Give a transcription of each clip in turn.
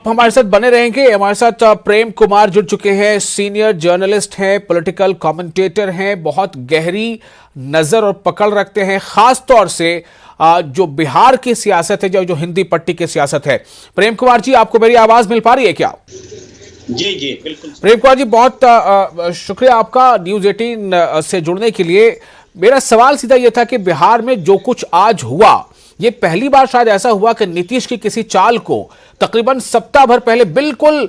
हमारे साथ बने रहेंगे। हमारे साथ प्रेम कुमार जुड़ चुके हैं, सीनियर जर्नलिस्ट हैं, पॉलिटिकल कमेंटेटर हैं, बहुत गहरी नजर और पकड़ रखते हैं, खास तौर से जो बिहार की सियासत है, जो हिंदी पट्टी की सियासत है। प्रेम कुमार जी, आपको मेरी आवाज मिल पा रही है क्या? जी जी बिल्कुल। प्रेम कुमार जी, बहुत शुक्रिया आपका न्यूज़ 18 से जुड़ने के लिए। मेरा सवाल सीधा यह था कि बिहार में जो कुछ आज हुआ, ये पहली बार शायद ऐसा हुआ कि नीतीश की किसी चाल को तकरीबन सप्ताह भर पहले बिल्कुल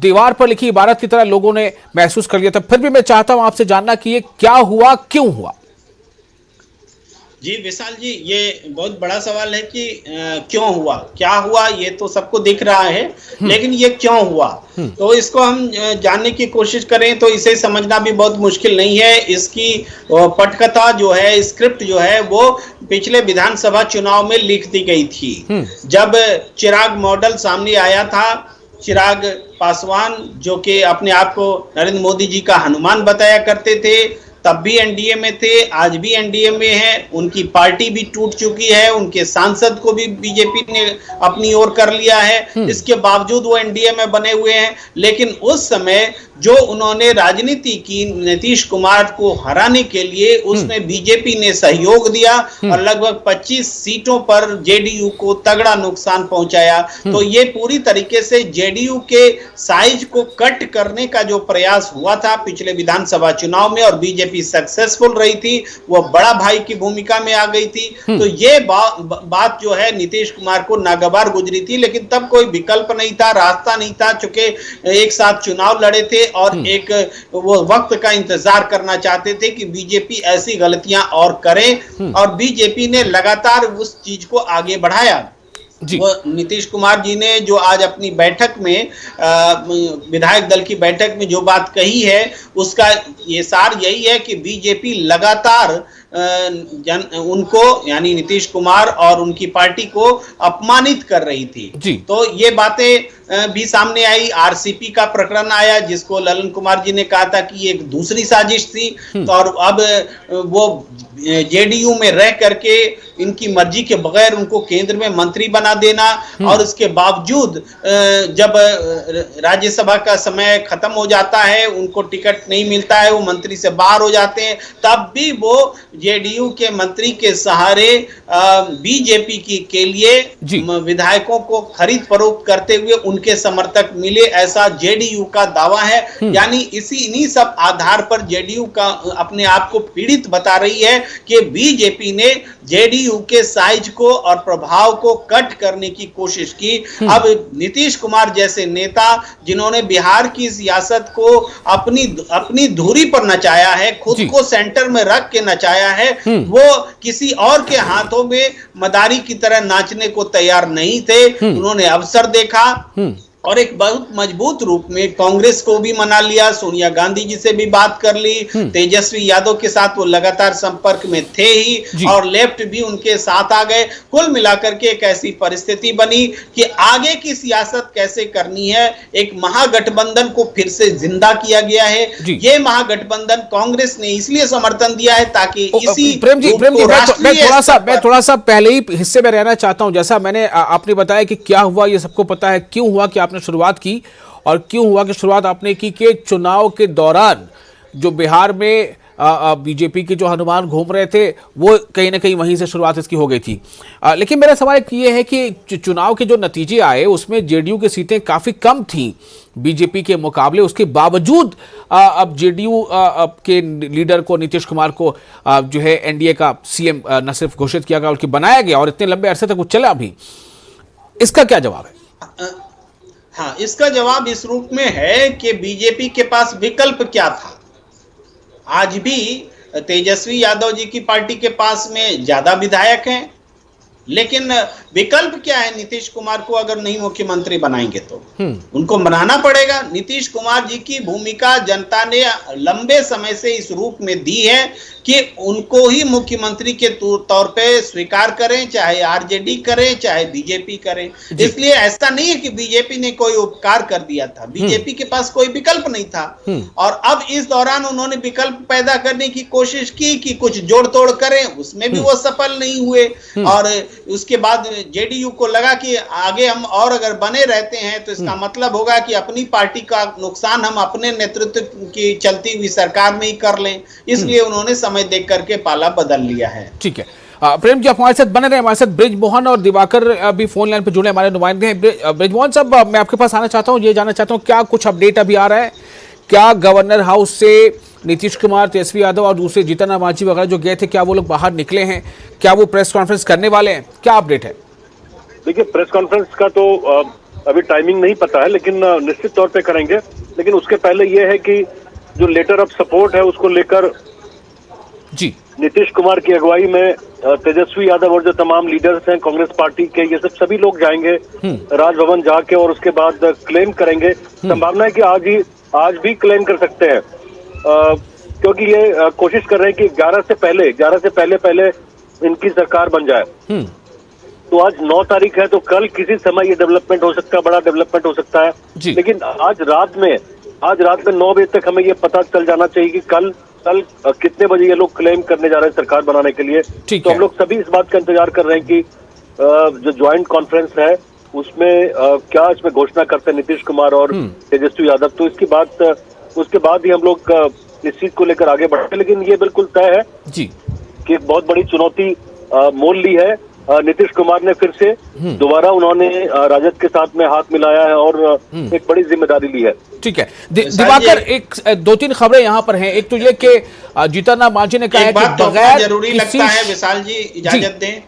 दीवार पर लिखी इबारत की तरह लोगों ने महसूस कर लिया था। फिर भी मैं चाहता हूं आपसे जानना कि ये क्या हुआ, क्यों हुआ? जी विशाल जी, ये बहुत बड़ा सवाल है कि क्यों हुआ, क्या हुआ, ये तो सबको दिख रहा है, लेकिन ये क्यों हुआ, तो इसको हम जानने की कोशिश करें तो इसे समझना भी बहुत मुश्किल नहीं है। इसकी पटकथा जो है, स्क्रिप्ट जो है, वो पिछले विधानसभा चुनाव में लिख दी गई थी। जब चिराग मॉडल सामने आया था, चिराग पासवान जो कि अपने आप को नरेंद्र मोदी जी का हनुमान बताया करते थे, तब भी एनडीए में थे, आज भी एनडीए में है, उनकी पार्टी भी टूट चुकी है, उनके सांसद को भी बीजेपी ने अपनी ओर कर लिया है, इसके बावजूद वो एनडीए में बने हुए हैं। लेकिन उस समय जो उन्होंने राजनीति की नीतीश कुमार को हराने के लिए, उसमें बीजेपी ने सहयोग दिया और लगभग 25 सीटों पर जेडीयू को तगड़ा नुकसान पहुंचाया। तो ये पूरी तरीके से जेडीयू के साइज को कट करने का जो प्रयास हुआ था पिछले विधानसभा चुनाव में, और बीजेपी सक्सेसफुल रही थी, वो बड़ा भाई की भूमिका में आ गई थी। तो ये बात जो है नीतीश कुमार को नागवार गुजरी थी, लेकिन तब कोई विकल्प नहीं था, रास्ता नहीं था, चूंकि एक साथ चुनाव लड़े थे और एक वो वक्त का इंतजार करना चाहते थे कि बीजेपी ऐसी गलतियां और करे, और बीजेपी ने लगातार उस चीज को आगे बढ़ाया। वो नीतीश कुमार जी ने जो आज अपनी बैठक में विधायक दल की बैठक में जो बात कही है, उसका ये सार यही है कि बीजेपी लगातार उनको, यानी नीतीश कुमार और उनकी पार्टी को अपमानित कर रही थी। तो ये बातें भी सामने आई। आरसीपी का प्रकरण आया, जिसको ललन कुमार जी ने कहा था कि ये एक दूसरी साजिश थी, तो और अब वो जेडीयू में रह करके इनकी मर्जी के बगैर उनको केंद्र में मंत्री बना देना, और इसके बावजूद जब राज्यसभा का समय खत्म हो जाता है, उनको टिकट नहीं मिलता है, वो मंत्री से बाहर हो जाते हैं, तब भी वो जेडीयू के मंत्री के सहारे बीजेपी के लिए विधायकों को खरीद फरोख्त करते हुए उनके समर्थक मिले, ऐसा जेडीयू का दावा है। यानी इन्हीं सब आधार पर जेडीयू का अपने आप को पीड़ित बता रही है कि बीजेपी ने जेडीयू के साइज को और प्रभाव को कट करने की कोशिश की। अब नीतीश कुमार जैसे नेता, जिन्होंने बिहार की सियासत को अपनी धुरी पर नचाया है, खुद को सेंटर में रख के नचाया है, वो किसी और के हाथों में मदारी की तरह नाचने को तैयार नहीं थे। उन्होंने अवसर देखा और एक बहुत मजबूत रूप में कांग्रेस को भी मना लिया, सोनिया गांधी जी से भी बात कर ली, तेजस्वी यादव के साथ वो लगातार संपर्क में थे ही, और लेफ्ट भी उनके साथ आ गए। कुल मिलाकर के एक ऐसी परिस्थिति बनी कि आगे की सियासत कैसे करनी है, एक महागठबंधन को फिर से जिंदा किया गया है। ये महागठबंधन कांग्रेस ने इसलिए समर्थन दिया है ताकि इसी प्रेम जी, मैं थोड़ा सा पहले ही हिस्से में रहना चाहता हूं। जैसा मैंने आपने बताया कि क्या हुआ, ये सबको पता है, क्यों हुआ कि आपने शुरुआत की, और क्यों हुआ कि शुरुआत आपने की कि चुनाव के दौरान जो बिहार में बीजेपी के जो हनुमान घूम रहे थे, वो कहीं ना कहीं वहीं से शुरुआत इसकी हो गई थी। लेकिन मेरा सवाल ये है कि चुनाव के जो नतीजे आए, उसमें जेडीयू की सीटें काफ़ी कम थीं बीजेपी के मुकाबले। उसके बावजूद अब जेडीयू के लीडर को, नीतीश कुमार को जो है एनडीए का सीएम न सिर्फ घोषित किया गया बल्कि बनाया गया, और इतने लंबे अरसे तक वो चला भी। इसका क्या जवाब है? हाँ, इसका जवाब इस रूप में है कि बीजेपी के पास विकल्प क्या था। आज भी तेजस्वी यादव जी की पार्टी के पास में ज्यादा विधायक हैं, लेकिन विकल्प क्या है? नीतीश कुमार को अगर नहीं मुख्यमंत्री बनाएंगे तो उनको बनाना पड़ेगा। नीतीश कुमार जी की भूमिका जनता ने लंबे समय से इस रूप में दी है कि उनको ही मुख्यमंत्री के तौर पे स्वीकार करें, चाहे आरजेडी करें चाहे बीजेपी करें। इसलिए ऐसा नहीं है कि बीजेपी ने कोई उपकार कर दिया था, बीजेपी के पास कोई विकल्प नहीं था। और अब इस दौरान उन्होंने विकल्प पैदा करने की कोशिश की कि कुछ जोड़ तोड़ करें, उसमें भी वो सफल नहीं हुए। और उसके बाद जेडीयू को लगा कि आगे हम और अगर बने रहते हैं तो इसका मतलब होगा कि अपनी पार्टी का नुकसान हम अपने नेतृत्व की चलती हुई सरकार में ही कर लें। इसलिए उन्होंने समय देख करके पाला बदल लिया है। ठीक है, प्रेम जी आप हमारे साथ बने रहे। हमारे साथ ब्रिजमोहन और दिवाकर अभी फोन लाइन पर जुड़े हमारे नुमाइंदे हैं। ब्रिजमोहन साहब, मैं आपके पास आना चाहता हूं, ये जानना चाहता हूं क्या कुछ अपडेट अभी आ रहा है, क्या गवर्नर हाउस से नीतीश कुमार, तेजस्वी यादव और दूसरे जीतन राम मांझी वगैरह जो गए थे, क्या वो लोग बाहर निकले हैं, क्या वो प्रेस कॉन्फ्रेंस करने वाले हैं, क्या अपडेट है? देखिए, प्रेस कॉन्फ्रेंस का तो अभी टाइमिंग नहीं पता है, लेकिन निश्चित तौर पे करेंगे। लेकिन उसके पहले ये है कि जो लेटर ऑफ सपोर्ट है उसको लेकर जी नीतीश कुमार की अगुवाई में तेजस्वी यादव और जो तमाम लीडर्स हैं कांग्रेस पार्टी के, ये सब सभी लोग जाएंगे राजभवन जाके और उसके बाद क्लेम करेंगे। संभावना है कि आज भी क्लेम कर सकते हैं, क्योंकि ये कोशिश कर रहे हैं कि 11 से पहले इनकी सरकार बन जाए। तो आज 9 तारीख है, तो कल किसी समय ये डेवलपमेंट हो सकता है, बड़ा डेवलपमेंट हो सकता है। लेकिन आज रात में 9 बजे तक हमें ये पता चल जाना चाहिए कि कल कितने बजे ये लोग क्लेम करने जा रहे हैं सरकार बनाने के लिए। तो हम लोग सभी इस बात का इंतजार कर रहे हैं कि जो ज्वाइंट कॉन्फ्रेंस है उसमें क्या इसमें घोषणा करते हैं नीतीश कुमार और तेजस्वी यादव। तो उसके बाद ही हम लोग इस चीज को लेकर आगे बढ़ते। लेकिन ये बिल्कुल तय है जी कि एक बहुत बड़ी चुनौती मोल ली है नीतीश कुमार ने। फिर से दोबारा उन्होंने राजद के साथ में हाथ मिलाया है और एक बड़ी जिम्मेदारी ली है। ठीक है, दिवाकर, एक 2-3 खबरें यहाँ पर हैं। एक तो ये कि जीतन राम मांझी ने कहा है कि बगैर जरूरी लगता है, विशाल जी इजाजत दें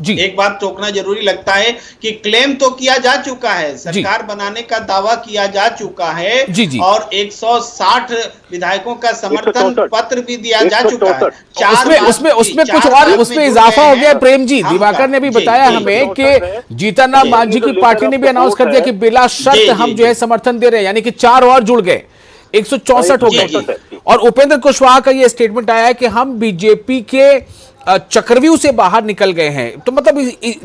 जी, एक बात टोकना जरूरी लगता है कि क्लेम तो किया जा चुका है, सरकार बनाने का दावा किया जा चुका है जी। और 160 विधायकों का समर्थन पत्र भी दिया जा चुका है। उसमें कुछ और उसमें इजाफा हो गया। प्रेम जी, दिवाकर ने भी बताया हमें कि जीतन राम मांझी की पार्टी ने भी अनाउंस कर दिया कि बिला शर्त हम जो है समर्थन दे रहे हैं, यानी कि 4 और जुड़ गए, 164 हो गए। और उपेंद्र कुशवाहा का ये स्टेटमेंट आया है कि हम बीजेपी के चक्रव्यूह से बाहर निकल गए हैं। तो मतलब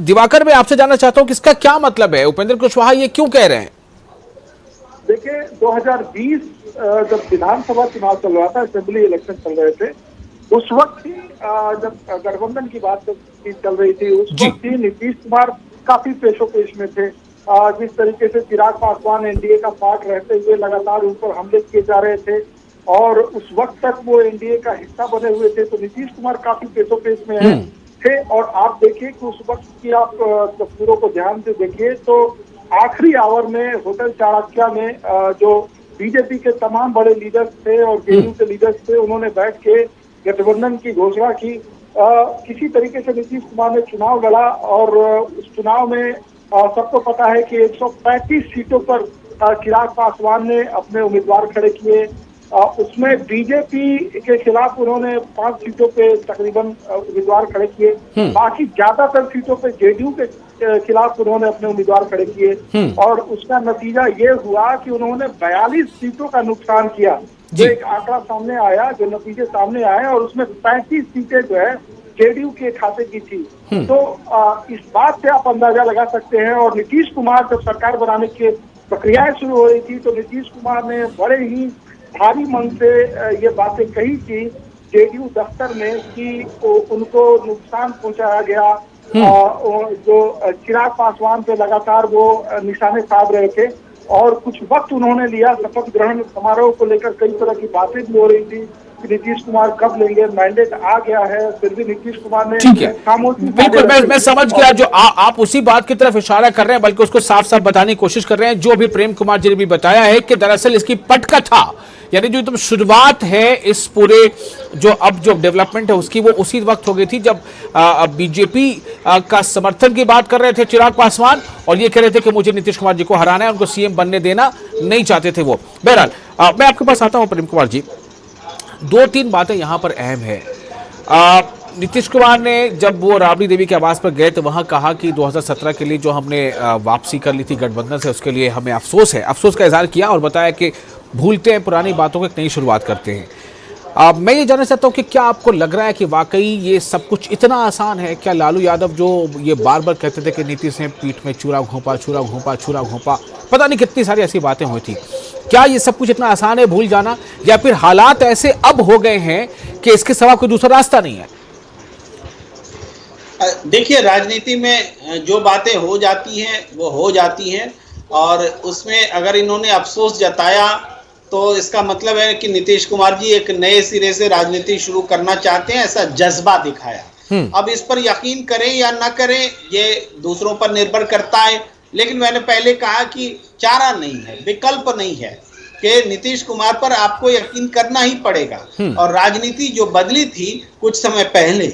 दिवाकर, मैं आपसे जानना चाहता हूं कि इसका क्या मतलब है, उपेंद्र कुशवाहा ये क्यों कह रहे हैं? देखिए, 2020 जब विधानसभा चुनाव चल रहा था, असेंबली इलेक्शन चल रहे थे, उस वक्त ही जब गठबंधन की बात चल रही थी, उस वक्त ही नीतीश कुमार काफी पेशोपेश में थे। जिस तरीके से चिराग पासवान एनडीए का पार्ट रहते हुए लगातार उन पर हमले किए जा रहे थे और उस वक्त तक वो एनडीए का हिस्सा बने हुए थे, तो नीतीश कुमार काफी पेशोपेश में थे। और आप देखिए कि उस वक्त की आप तस्वीरों को ध्यान से देखिए तो आखिरी आवर में होटल चाणक्य में जो बीजेपी के तमाम बड़े लीडर्स थे और जेडीयू के लीडर्स थे, उन्होंने बैठ के गठबंधन की घोषणा की। किसी तरीके से नीतीश कुमार ने चुनाव लड़ा और उस चुनाव में सबको पता है कि 135 सीटों पर चिराग पासवान ने अपने उम्मीदवार खड़े किए। उसमें बीजेपी के खिलाफ उन्होंने 5 सीटों पे तकरीबन उम्मीदवार खड़े किए। बाकी ज्यादातर सीटों पे जेडीयू के खिलाफ उन्होंने अपने उम्मीदवार खड़े किए और उसका नतीजा ये हुआ कि उन्होंने 42 सीटों का नुकसान किया। जो एक आंकड़ा सामने आया, जो नतीजे सामने आए, और उसमें 35 सीटें जो है जेडीयू के खाते की थी। तो इस बात से आप अंदाजा लगा सकते हैं। और नीतीश कुमार जब सरकार बनाने की प्रक्रियाएं शुरू हो रही थी तो नीतीश कुमार ने बड़े ही भारी मन से ये बातें कही थी जेडीयू दफ्तर में कि उनको नुकसान पहुंचाया गया। जो चिराग पासवान पे लगातार वो निशाने साध रहे थे और कुछ वक्त उन्होंने लिया। शपथ ग्रहण समारोह को लेकर कई तरह की बातें भी हो रही थी कि नीतीश कुमार कब लेंगे, मैंडेट आ गया है, फिर भी नीतीश कुमार ने खामोशी। बिल्कुल, मैं समझ गया जो आप उसी बात की तरफ इशारा कर रहे हैं, बल्कि उसको साफ साफ बताने की कोशिश कर रहे हैं। जो भी प्रेम कुमार जी ने भी बताया है कि दरअसल इसकी पटकथा, यानी जो एकदम शुरुआत है इस पूरे जो डेवलपमेंट है उसकी, वो उसी वक्त हो गई थी जब बीजेपी का समर्थन की बात कर रहे थे चिराग पासवान और ये कह रहे थे कि मुझे नीतीश कुमार जी को हराना है, उनको सीएम बनने देना नहीं चाहते थे वो। बहरहाल मैं आपके पास आता हूं प्रेम कुमार जी, 2-3 बातें यहां पर अहम है। नीतीश कुमार ने जब वो राबड़ी देवी के आवास पर गए तो वहां कहा कि 2017 के लिए जो हमने वापसी कर ली थी गठबंधन से, उसके लिए हमें अफसोस है, अफसोस का इजहार किया और बताया कि भूलते हैं पुरानी बातों को, एक नई शुरुआत करते हैं। मैं ये जानना चाहता हूँ कि क्या आपको लग रहा है कि वाकई ये सब कुछ इतना आसान है? क्या लालू यादव जो ये बार बार कहते थे कि नीतीश ने पीठ में छुरा घोंपा, छुरा घोंपा, छुरा घोंपा, पता नहीं कितनी सारी ऐसी बातें हुई थी, क्या ये सब कुछ इतना आसान है भूल जाना, या फिर हालात ऐसे अब हो गए हैं कि इसके सिवा कोई दूसरा रास्ता नहीं है? देखिए, राजनीति में जो बातें हो जाती हैं वो हो जाती हैं, और उसमें अगर इन्होंने अफसोस जताया तो इसका मतलब है कि नीतीश कुमार जी एक नए सिरे से राजनीति शुरू करना चाहते हैं, ऐसा जज्बा दिखाया। अब इस पर यकीन करें या ना करें ये दूसरों पर निर्भर करता है, लेकिन मैंने पहले कहा कि चारा नहीं है, विकल्प नहीं है, कि नीतीश कुमार पर आपको यकीन करना ही पड़ेगा। और राजनीति जो बदली थी कुछ समय पहले,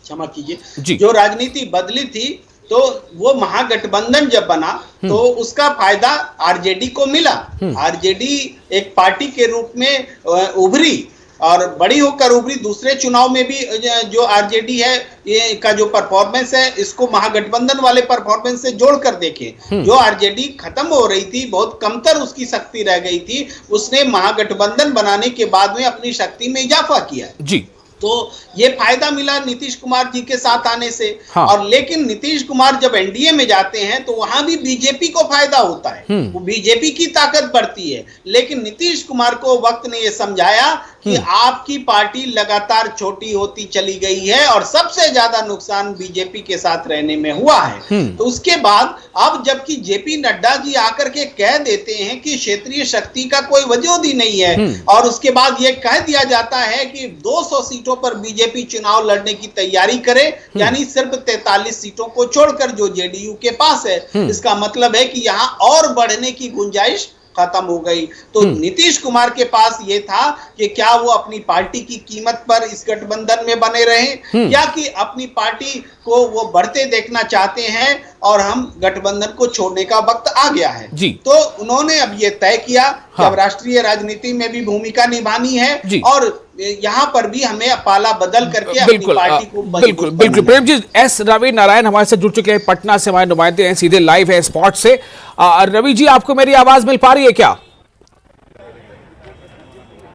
क्षमा कीजिए, जो राजनीति बदली थी तो वो महागठबंधन जब बना तो उसका फायदा आरजेडी को मिला। आरजेडी एक पार्टी के रूप में उभरी और बड़ी होकर उभरी। दूसरे चुनाव में भी जो आरजेडी है ये का जो परफॉर्मेंस है, इसको महागठबंधन वाले परफॉर्मेंस से जोड़कर देखें। जो आरजेडी खत्म हो रही थी, बहुत कमतर उसकी शक्ति रह गई थी, उसने महागठबंधन बनाने के बाद में अपनी शक्ति में इजाफा किया जी। तो ये फायदा मिला नीतीश कुमार जी के साथ आने से। हाँ। और लेकिन नीतीश कुमार जब एनडीए में जाते हैं तो वहां भी बीजेपी को फायदा होता है, वो बीजेपी की ताकत बढ़ती है। लेकिन नीतीश कुमार को वक्त ने यह समझाया कि आपकी पार्टी लगातार छोटी होती चली गई है और सबसे ज्यादा नुकसान बीजेपी के साथ रहने में हुआ है। तो उसके बाद अब जबकि जेपी नड्डा जी आकर के कह देते हैं कि क्षेत्रीय शक्ति का कोई वजूद ही नहीं है, और उसके बाद यह कह दिया जाता है कि 200 सीटों पर बीजेपी चुनाव लड़ने की तैयारी करे, यानी सिर्फ 43 सीटों को छोड़कर जो जेडीयू के पास है। इसका मतलब है कि यहां और बढ़ने की गुंजाइश खत्म हो गई। तो नीतीश कुमार के पास ये था कि क्या वो अपनी पार्टी की कीमत पर इस गठबंधन में बने रहें, या कि अपनी पार्टी को वो बढ़ते देखना चाहते हैं और हम गठबंधन को छोड़ने का वक्त आ गया है जी। तो उन्होंने अब ये तय किया कि अब राष्ट्रीय राजनीति में भी भूमिका निभानी है और यहाँ पर भी हमें पाला बदल करके अपनी पार्टी को बिल्कुल बिल्कुल। प्रेम जी, एस रवि नारायण हमारे साथ जुड़ चुके हैं, पटना से हमारे नुमाइंदे हैं, सीधे लाइव है स्पॉट से। रवि जी, आपको मेरी आवाज मिल पा रही है क्या?